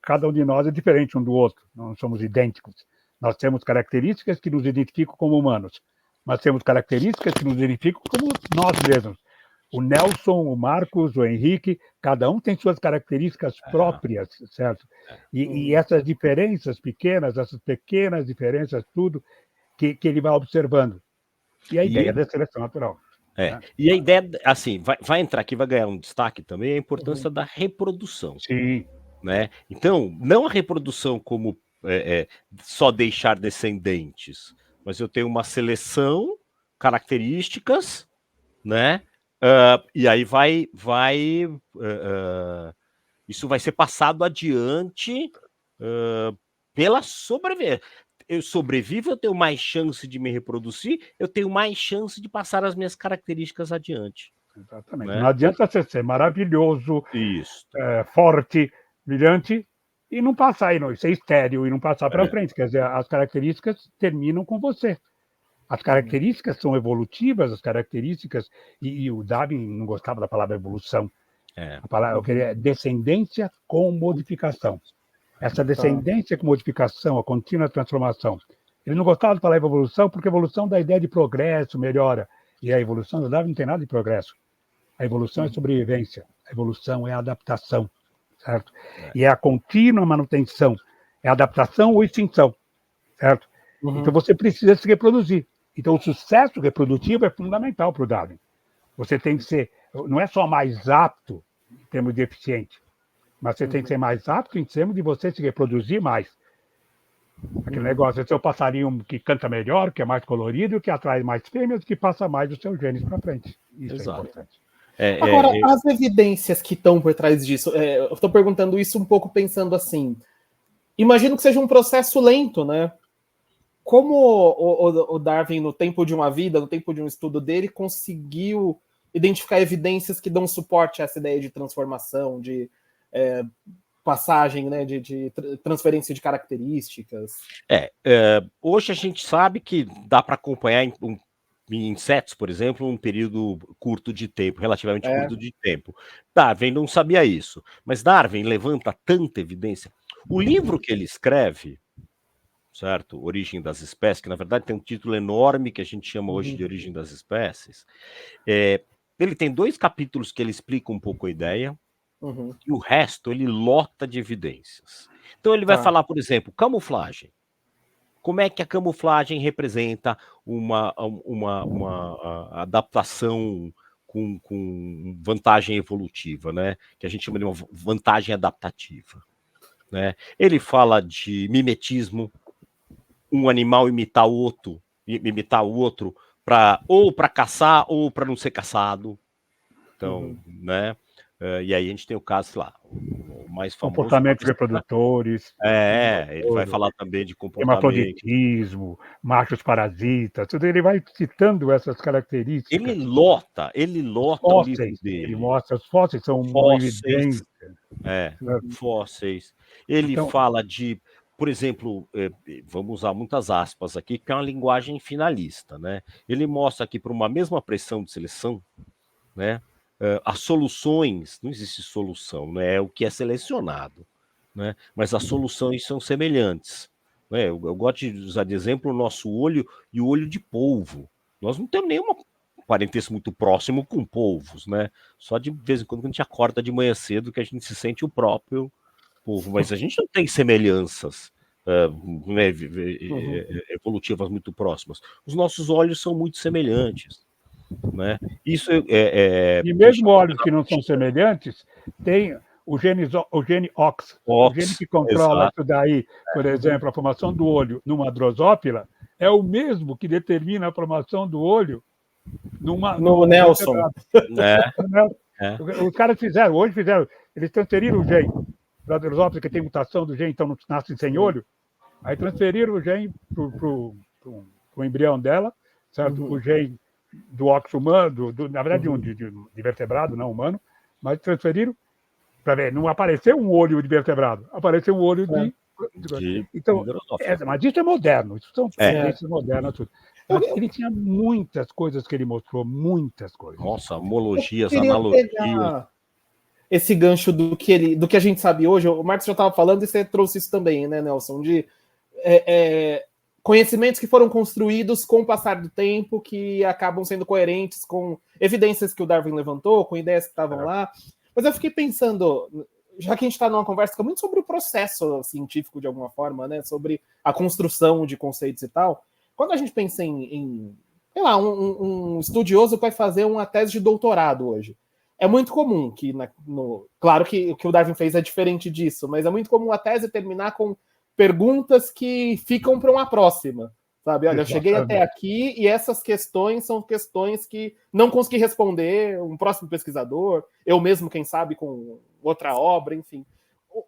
S2: Cada um de nós é diferente um do outro. Não somos idênticos. Nós temos características que nos identificam como humanos, mas temos características que nos identificam como nós mesmos. O Nelson, o Marcos, o Henrique, cada um tem suas características próprias, certo? E essas diferenças pequenas, essas pequenas diferenças, tudo que ele vai observando. E a ideia da seleção natural.
S3: Né? E a ideia, assim, vai entrar aqui, vai ganhar um destaque também, a importância da reprodução.
S2: Sim.
S3: Né? Então, não a reprodução como só deixar descendentes, mas eu tenho uma seleção, características, né? E aí isso vai ser passado adiante pela sobrevivência. Eu sobrevivo, eu tenho mais chance de me reproduzir, eu tenho mais chance de passar as minhas características adiante.
S2: Exatamente. Né? Não adianta você ser maravilhoso, forte, brilhante, e não passar, e ser estéril, e não passar para frente. Quer dizer, as características terminam com você. As características são evolutivas, as características, e o Darwin não gostava da palavra evolução. A palavra, eu queria descendência com modificação. Essa descendência com modificação, a contínua transformação. Ele não gostava de falar evolução, porque evolução dá a ideia de progresso, melhora. E a evolução do Darwin não tem nada de progresso. A evolução é sobrevivência. A evolução é adaptação, certo? E é a contínua manutenção. É adaptação ou extinção, certo? Então você precisa se reproduzir. Então o sucesso reprodutivo é fundamental para o Darwin. Você tem que ser, não é só mais apto em termos de eficiente, mas você tem que ser mais apto em termos de você se reproduzir mais. Aquele negócio, esse é o passarinho que canta melhor, que é mais colorido, que atrai mais fêmeas, que passa mais os seus genes para frente. Isso é importante.
S1: Agora, as evidências que estão por trás disso, eu estou perguntando isso um pouco pensando assim, imagino que seja um processo lento, né? Como o Darwin, no tempo de uma vida, no tempo de um estudo dele, conseguiu identificar evidências que dão suporte a essa ideia de transformação, de passagem, né, de transferência de características?
S3: Hoje a gente sabe que dá para acompanhar em insetos, por exemplo, um período curto de tempo, relativamente curto de tempo. Darwin não sabia isso, mas Darwin levanta tanta evidência. O livro que ele escreve, certo? Origem das Espécies, que na verdade tem um título enorme que a gente chama hoje de Origem das Espécies. Ele tem 2 capítulos que ele explica um pouco a ideia, e o resto ele lota de evidências. Então ele vai falar, por exemplo, camuflagem. Como é que a camuflagem representa uma adaptação com vantagem evolutiva, né? Que a gente chama de uma vantagem adaptativa. Né? Ele fala de mimetismo. um animal imitar o outro para caçar ou para não ser caçado. Então, né? E aí a gente tem o caso, sei lá, o mais famoso...
S2: Comportamentos reprodutores.
S3: Ele vai falar também de comportamento.
S2: Hemafroditismo, machos parasitas, tudo. Ele vai citando essas características.
S3: Ele lota o livro dele.
S2: Ele mostra, os fósseis são uma evidência.
S3: Fósseis. Ele fala de, por exemplo, vamos usar muitas aspas aqui, que é uma linguagem finalista, né? Ele mostra que para uma mesma pressão de seleção, né, as soluções, não existe solução, né? É o que é selecionado, né? Mas as soluções são semelhantes. Né? Eu gosto de usar de exemplo o nosso olho e o olho de polvo. Nós não temos nenhuma parentesco muito próximo com polvos, né? Só de vez em quando a gente acorda de manhã cedo que a gente se sente o próprio polvo, mas a gente não tem semelhanças evolutivas muito próximas. Os nossos olhos são muito semelhantes, né? Isso
S2: e mesmo olhos que não são semelhantes, tem o gene OX, o gene que controla isso daí, por exemplo, a formação do olho numa drosófila, é o mesmo que determina a formação do olho
S1: no Nelson.
S2: Os caras fizeram, eles transferiram o gene para a drosófila, que tem mutação do gene, então não nasce sem olho, aí transferiram o gene para o embrião dela, certo? O gene do OX humano, na verdade de vertebrado, não humano, mas transferiram para ver, não apareceu um olho de vertebrado, apareceu um olho então, mas isso é moderno, isso são ciências modernas, tudo. Mas ele tinha muitas coisas que ele mostrou, muitas coisas.
S3: Nossa, homologias, analogias.
S1: Esse gancho do que a gente sabe hoje, o Marcos já estava falando e você trouxe isso também, né, Nelson? De conhecimentos que foram construídos com o passar do tempo, que acabam sendo coerentes com evidências que o Darwin levantou, com ideias que estavam lá. Mas eu fiquei pensando, já que a gente está numa conversa muito sobre o processo científico, de alguma forma, né, sobre a construção de conceitos e tal, quando a gente pensa sei lá, um estudioso que vai fazer uma tese de doutorado hoje, é muito comum que, claro que o que o Darwin fez é diferente disso, mas é muito comum a tese terminar com perguntas que ficam para uma próxima, sabe? Olha, eu cheguei até aqui e essas questões são questões que não consegui responder, um próximo pesquisador, eu mesmo, quem sabe, com outra obra, enfim.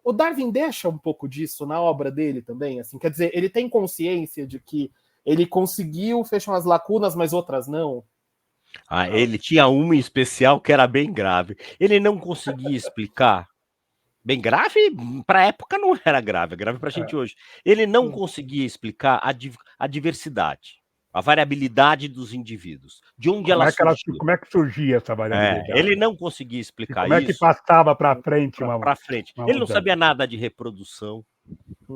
S1: O Darwin deixa um pouco disso na obra dele também, assim, quer dizer, ele tem consciência de que ele conseguiu fechar umas lacunas, mas outras não?
S3: Ele tinha uma em especial que era bem grave. Ele não conseguia explicar. Bem grave, para a época não era grave, é grave para a gente hoje. Ele não conseguia explicar a diversidade, a variabilidade dos indivíduos, de onde ela surgiu.
S2: Como é que surgia essa variabilidade?
S3: Ele não conseguia explicar
S2: como
S3: isso.
S2: Como é que passava para frente?
S3: Para frente. Ele não sabia nada de reprodução.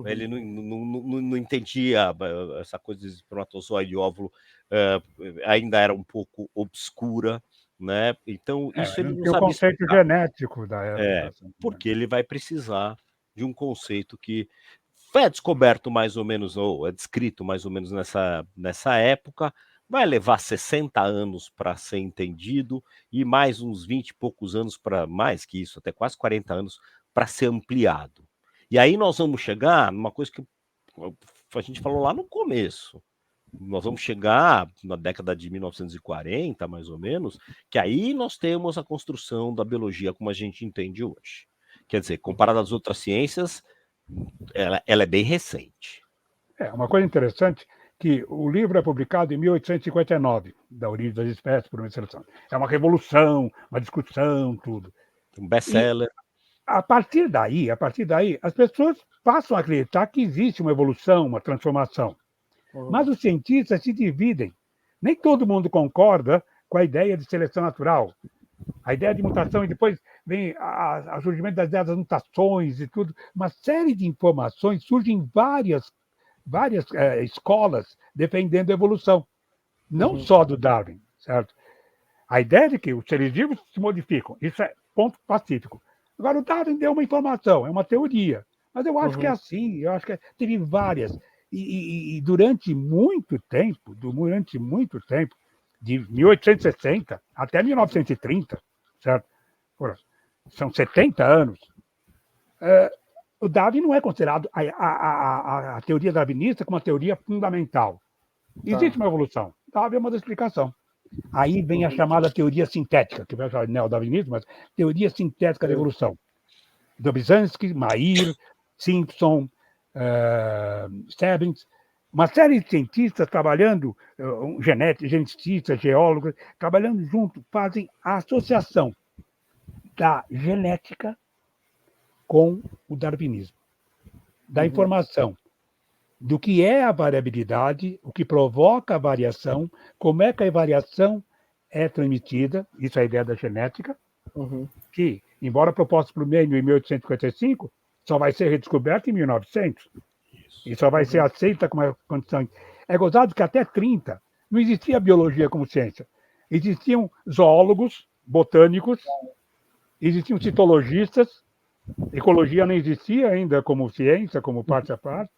S3: Ele não entendia essa coisa de espermatozoide e óvulo, ainda era um pouco obscura, né? Então, isso ele não sabia
S2: o conceito
S3: explicar.
S2: Genético da época.
S3: Porque ele vai precisar de um conceito que foi descoberto mais ou menos, ou é descrito mais ou menos nessa época, vai levar 60 anos para ser entendido e mais uns 20 e poucos anos para, mais que isso, até quase 40 anos, para ser ampliado. E aí nós vamos chegar numa coisa que a gente falou lá no começo. Nós vamos chegar na década de 1940, mais ou menos, que aí nós temos a construção da biologia como a gente entende hoje. Quer dizer, comparada às outras ciências, ela é bem recente.
S2: Uma coisa interessante, que o livro é publicado em 1859, da origem das espécies por uma seleção. É uma revolução, uma discussão, tudo.
S3: Um best-seller.
S2: A partir daí, as pessoas passam a acreditar que existe uma evolução, uma transformação. Mas os cientistas se dividem. Nem todo mundo concorda com a ideia de seleção natural. A ideia de mutação, e depois vem o surgimento das ideias das mutações e tudo. Uma série de informações, surgem várias escolas defendendo a evolução. Não só do Darwin, certo? A ideia de que os seres vivos se modificam, isso é ponto pacífico. Agora, o Darwin deu uma informação, é uma teoria. Mas eu acho que é assim, eu acho que teve várias. E durante muito tempo, de 1860 até 1930, certo? São 70 anos, o Darwin não é considerado a teoria darwinista como uma teoria fundamental. Existe uma evolução. Darwin é uma explicação. Aí vem a chamada teoria sintética, que vai chamar de neodarwinismo, mas teoria sintética da evolução. Dobzhansky, Mayr, Simpson, Stebbins, uma série de cientistas trabalhando, geneticistas, geólogos, trabalhando junto, fazem a associação da genética com o darwinismo, da informação do que é a variabilidade, o que provoca a variação, como é que a variação é transmitida, isso é a ideia da genética, que, embora proposta por Mendel em 1855, só vai ser redescoberta em 1900. E só vai ser aceita como uma condição. É gozado que até 30 não existia biologia como ciência. Existiam zoólogos, botânicos, existiam citologistas, ecologia não existia ainda como ciência, como parte a parte,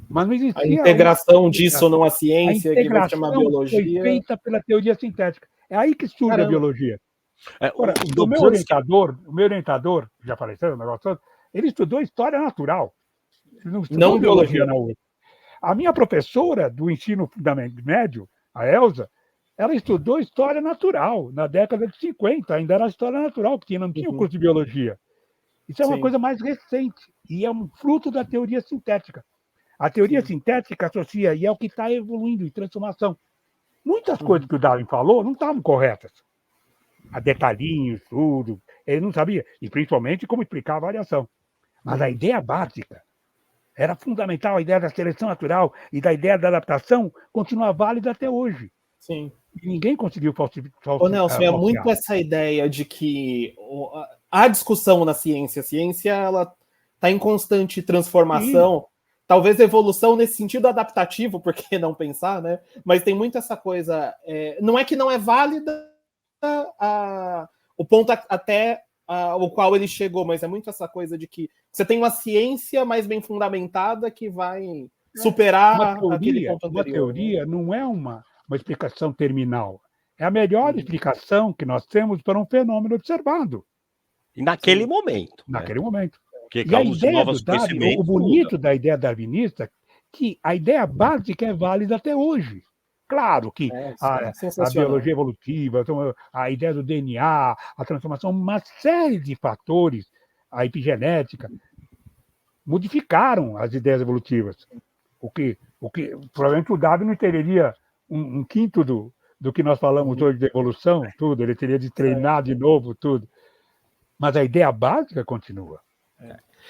S2: mas não existia...
S1: A integração disso não a ciência, que vai chamar biologia...
S2: foi feita pela teoria sintética. É aí que surge a biologia. Agora, o meu orientador, já faleceu, ele estudou história natural. Ele não estudou biologia na USP. A minha professora do ensino médio, a Elza, ela estudou história natural na década de 50, ainda era história natural, porque não tinha o curso de biologia. Isso é uma coisa mais recente e é um fruto da teoria sintética. A teoria sintética associa, e é o que está evoluindo em transformação. Muitas coisas que o Darwin falou não estavam corretas. A detalhinhos, tudo, ele não sabia, e principalmente como explicar a variação. Mas a ideia básica era fundamental, a ideia da seleção natural e da ideia da adaptação continua válida até hoje.
S1: Sim.
S2: E ninguém conseguiu falsificar.
S1: Ô, Nelson, é muito essa ideia de que a discussão na ciência, a ciência ela está em constante transformação, sim. Talvez evolução nesse sentido adaptativo, por que não pensar, né? Mas tem muito essa coisa, não é que não é válida o ponto até o qual ele chegou, mas é muito essa coisa de que você tem uma ciência mais bem fundamentada que vai superar aquele ponto anterior.
S2: Uma teoria não é uma explicação terminal. É a melhor explicação que nós temos para um fenômeno observado.
S3: E naquele momento.
S2: Naquele momento.
S3: Porque
S2: e a ideia do Darwin, o bonito da ideia darwinista, que a ideia básica é válida até hoje. Claro que a biologia evolutiva, a ideia do DNA, a transformação, uma série de fatores, a epigenética, modificaram as ideias evolutivas. O que provavelmente o Darwin não teria um quinto do que nós falamos hoje de evolução, tudo, ele teria de treinar de novo, tudo. Mas a ideia básica continua.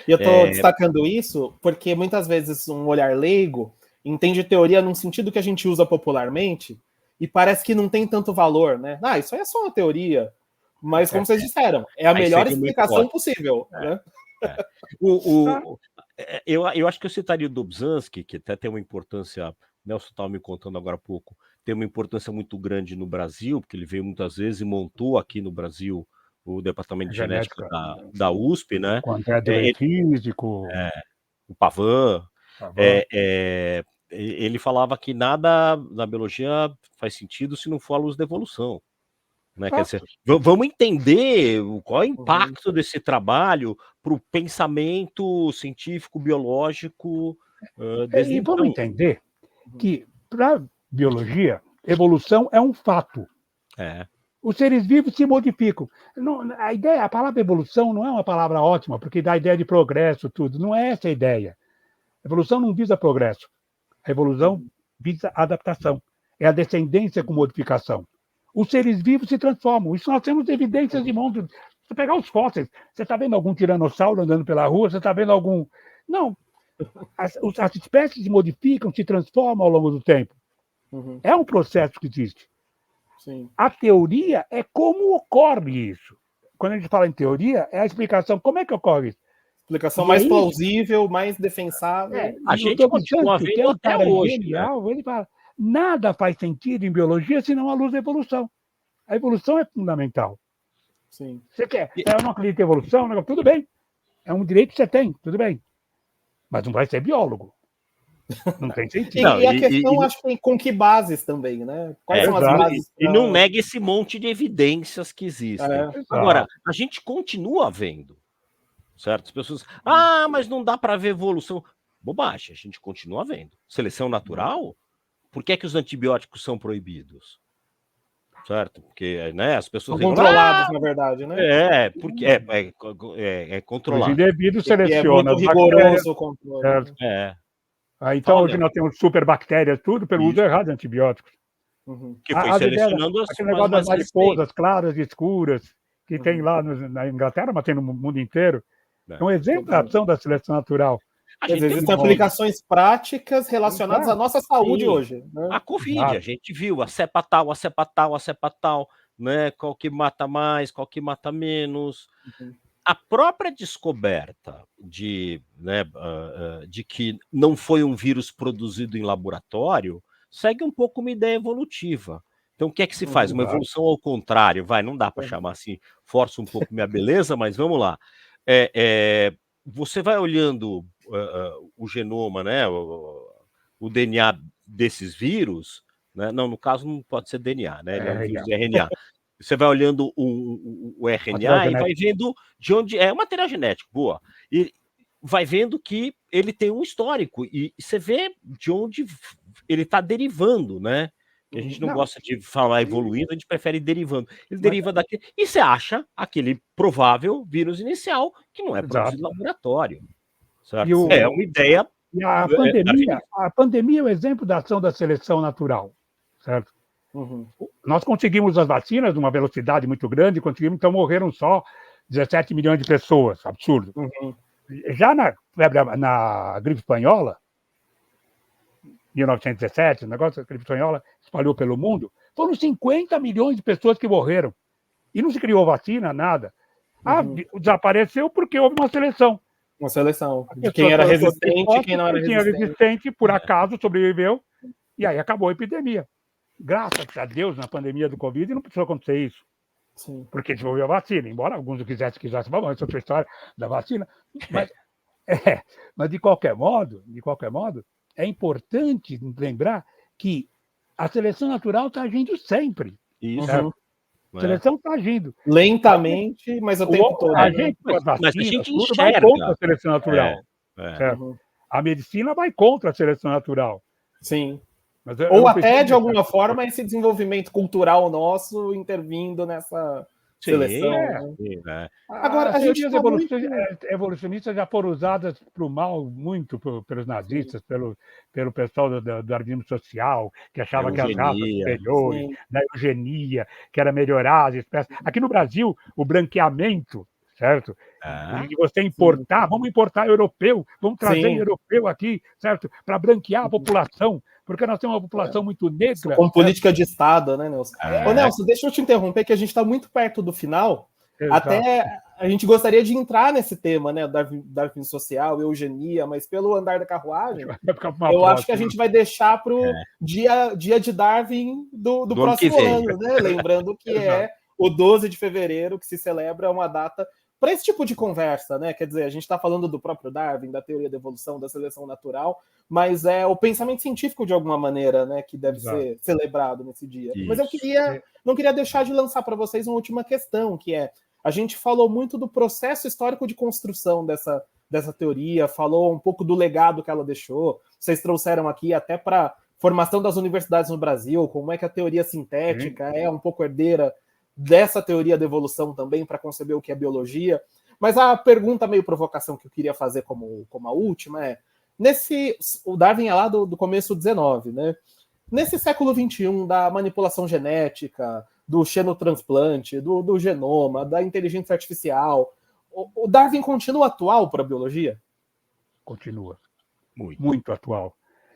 S1: E eu estou destacando isso porque muitas vezes um olhar leigo entende teoria num sentido que a gente usa popularmente e parece que não tem tanto valor, né? Isso aí é só uma teoria. Mas, como vocês disseram, é a melhor explicação possível. Né?
S3: Eu acho que eu citaria o Dobzhansky, que até tem uma importância, o Nelson estava me contando agora há pouco, tem uma importância muito grande no Brasil, porque ele veio muitas vezes e montou aqui no Brasil o departamento de genética da USP, né?
S2: Com André Físico.
S3: O Pavan. Ele falava que nada na biologia faz sentido se não for a luz da evolução. Né? Quer dizer, vamos entender qual é o impacto desse trabalho para o pensamento científico, biológico.
S2: E vamos entender que, para a biologia, evolução é um fato. Os seres vivos se modificam. A palavra evolução não é uma palavra ótima, porque dá a ideia de progresso, tudo. Não é essa a ideia. A evolução não visa progresso. A evolução visa adaptação. É a descendência com modificação. Os seres vivos se transformam. Isso nós temos evidências de monte. Você pegar os fósseis, você está vendo algum tiranossauro andando pela rua? Você está vendo algum... Não. As espécies se modificam, se transformam ao longo do tempo. É um processo que existe.
S1: Sim.
S2: A teoria é como ocorre isso. Quando a gente fala em teoria, é a explicação. Como é que ocorre isso?
S1: Explicação mais plausível, mais defensável.
S3: A gente continua vendo até hoje.
S2: Genial, ele fala, nada faz sentido em biologia senão a luz da evolução. A evolução é fundamental.
S1: Sim.
S2: Você quer? Eu não acredito em evolução, tudo bem. É um direito que você tem, tudo bem. Mas não vai ser biólogo. Não tem sentido.
S1: E a questão, acho que com que bases também, né? Quais são as bases?
S3: E não nega esse monte de evidências que existem. Agora, a gente continua vendo. certo? As pessoas, mas não dá para ver evolução. Bobagem, a gente continua vendo. Seleção natural? Por que os antibióticos são proibidos? Certo? Porque, né, as pessoas
S1: São controlados, na verdade, né?
S3: Porque é
S2: Os
S3: controlado.
S2: indivíduos
S1: E é
S2: selecionam
S1: muito
S2: as bactérias.
S1: rigoroso o controle.
S2: Certo.
S1: Né?
S2: Então,
S3: Olha,
S2: hoje nós temos superbactérias, tudo pelo uso errado de antibióticos.
S3: que foi
S2: As ideias,
S3: selecionando as
S2: aquele negócio das
S3: mais
S2: mariposas claras e escuras, que tem lá na Inglaterra, mas tem no mundo inteiro. É um exemplo da ação da seleção natural.
S3: A
S1: Quer
S3: gente
S1: dizer,
S3: tem
S1: existem
S3: Covid.
S1: aplicações práticas relacionadas à nossa saúde hoje. Né?
S3: A Covid, a gente viu a cepa tal, né? Qual que mata mais, qual que mata menos. A própria descoberta de que não foi um vírus produzido em laboratório segue um pouco uma ideia evolutiva. Então, o que é que se faz? Uma evolução ao contrário, não dá para chamar assim, força um pouco minha beleza, mas vamos lá. Você vai olhando o genoma, né, o DNA desses vírus, né? Não, no caso não pode ser DNA, né? Ele é um vírus de RNA. Você vai olhando o RNA e vai vendo de onde é o material genético, boa. E vai vendo que ele tem um histórico e você vê de onde ele está derivando, né? Que a gente não gosta de falar evoluindo, a gente prefere derivando. Ele deriva daquele e você acha aquele provável vírus inicial que não é produzido em laboratório. Certo? É uma ideia.
S2: E a pandemia é o exemplo da ação da seleção natural, certo? Nós conseguimos as vacinas numa velocidade muito grande, então morreram só 17 milhões de pessoas, absurdo. Já na gripe espanhola, 1917, o negócio da gripe espanhola espalhou pelo mundo, foram 50 milhões de pessoas que morreram. E não se criou vacina, nada. Desapareceu porque houve uma seleção.
S1: Uma seleção. De quem era resistente e quem não era resistente.
S2: Quem era resistente, por acaso, sobreviveu, e aí acabou a epidemia. Graças a Deus, na pandemia do Covid, não precisou acontecer isso.
S1: Sim.
S2: Porque desenvolveu a vacina, embora alguns não quisessem, essa é outra história da vacina. Mas de qualquer modo, é importante lembrar que a seleção natural está agindo sempre.
S3: Isso.
S2: A seleção está agindo.
S1: Lentamente, mas o tempo todo.
S2: A gente,
S3: mas a gente
S2: tudo vai contra a seleção natural.
S3: Certo?
S2: A medicina vai contra a seleção natural.
S1: Sim.
S2: Mas
S1: ou até, de alguma forma, esse desenvolvimento cultural nosso intervindo nessa seleção.
S2: Agora, as teorias evolucionistas já foram usadas para o mal muito pelos nazistas, pelo pessoal do darwinismo social, que achava que as raças superiores, da eugenia, que era melhorar as espécies. Aqui no Brasil, o branqueamento, certo? E você importar, vamos importar europeu, vamos trazer europeu aqui, certo? Para branquear a população, porque nós temos uma população muito negra.
S1: Com política de Estado, né, Nelson? Ô, Nelson, deixa eu te interromper, que a gente está muito perto do final. Até a gente gostaria de entrar nesse tema, né, Darwin social, eugenia, mas pelo andar da carruagem, eu acho que a gente vai deixar para o dia de Darwin do próximo ano, né? Lembrando que é o 12 de fevereiro, que se celebra uma data para esse tipo de conversa, né? Quer dizer, a gente está falando do próprio Darwin, da teoria da evolução, da seleção natural, mas é o pensamento científico, de alguma maneira, né, que deve ser celebrado nesse dia. Isso. Mas eu não queria deixar de lançar para vocês uma última questão, que é, a gente falou muito do processo histórico de construção dessa teoria, falou um pouco do legado que ela deixou, vocês trouxeram aqui até para formação das universidades no Brasil, como é que a teoria sintética é um pouco herdeira dessa teoria da evolução também, para conceber o que é biologia. Mas a pergunta meio provocação que eu queria fazer como a última é, o Darwin é lá do começo do 19, né? Nesse século 21, da manipulação genética, do xenotransplante, do genoma, da inteligência artificial, o Darwin continua atual para a biologia?
S2: Continua. Muito atual.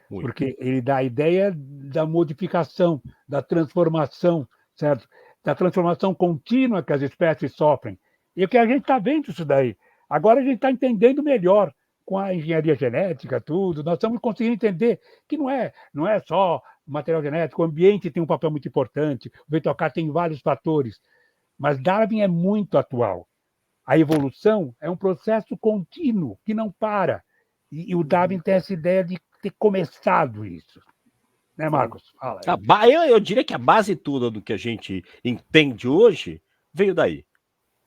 S2: Porque ele dá a ideia da modificação, da transformação, certo? Da transformação contínua que as espécies sofrem. E o que a gente está vendo isso daí. Agora a gente está entendendo melhor com a engenharia genética, tudo. Nós estamos conseguindo entender que não é só material genético, o ambiente tem um papel muito importante, o vento tem vários fatores. Mas Darwin é muito atual. A evolução é um processo contínuo, que não para. E o Darwin tem essa ideia de ter começado isso. Né, Marcos? Fala aí.
S3: Eu diria que a base toda do que a gente entende hoje veio daí.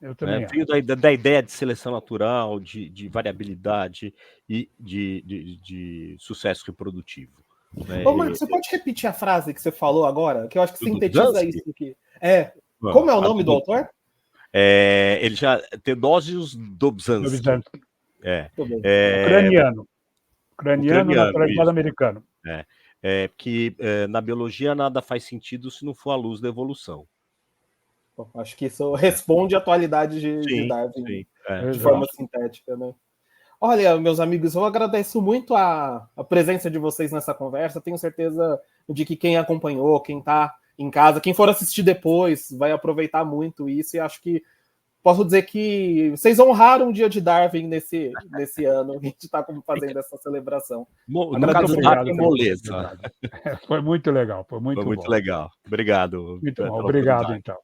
S2: Eu também acho.
S3: Veio da ideia de seleção natural, de variabilidade e de sucesso reprodutivo. Né?
S1: Ô, Marcos, você pode repetir a frase que você falou agora? Que eu acho que
S3: Do
S1: sintetiza
S3: Dunsky?
S1: isso aqui. Como é o nome do autor?
S3: Ele já... Theodosius Dobzhansky.
S2: Ucraniano. Ucraniano naturalizado
S3: isso.
S2: americano.
S3: Que na biologia nada faz sentido se não for a luz da evolução.
S1: Bom, acho que isso responde à atualidade de Darwin de forma sintética, né? Olha, meus amigos, eu agradeço muito a presença de vocês nessa conversa. Tenho certeza de que quem acompanhou, quem está em casa, quem for assistir depois, vai aproveitar muito isso. E acho que posso dizer que vocês honraram o dia de Darwin nesse ano. A gente está fazendo essa celebração.
S3: No caso do Darwin, moleza.
S2: Foi muito legal. Foi muito
S3: legal. Obrigado.
S2: Muito bom. Obrigado, então.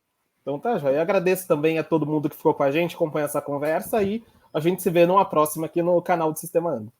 S1: Então tá, já. Eu agradeço também a todo mundo que ficou com a gente, acompanha essa conversa e a gente se vê numa próxima aqui no canal do Sistema Anglo.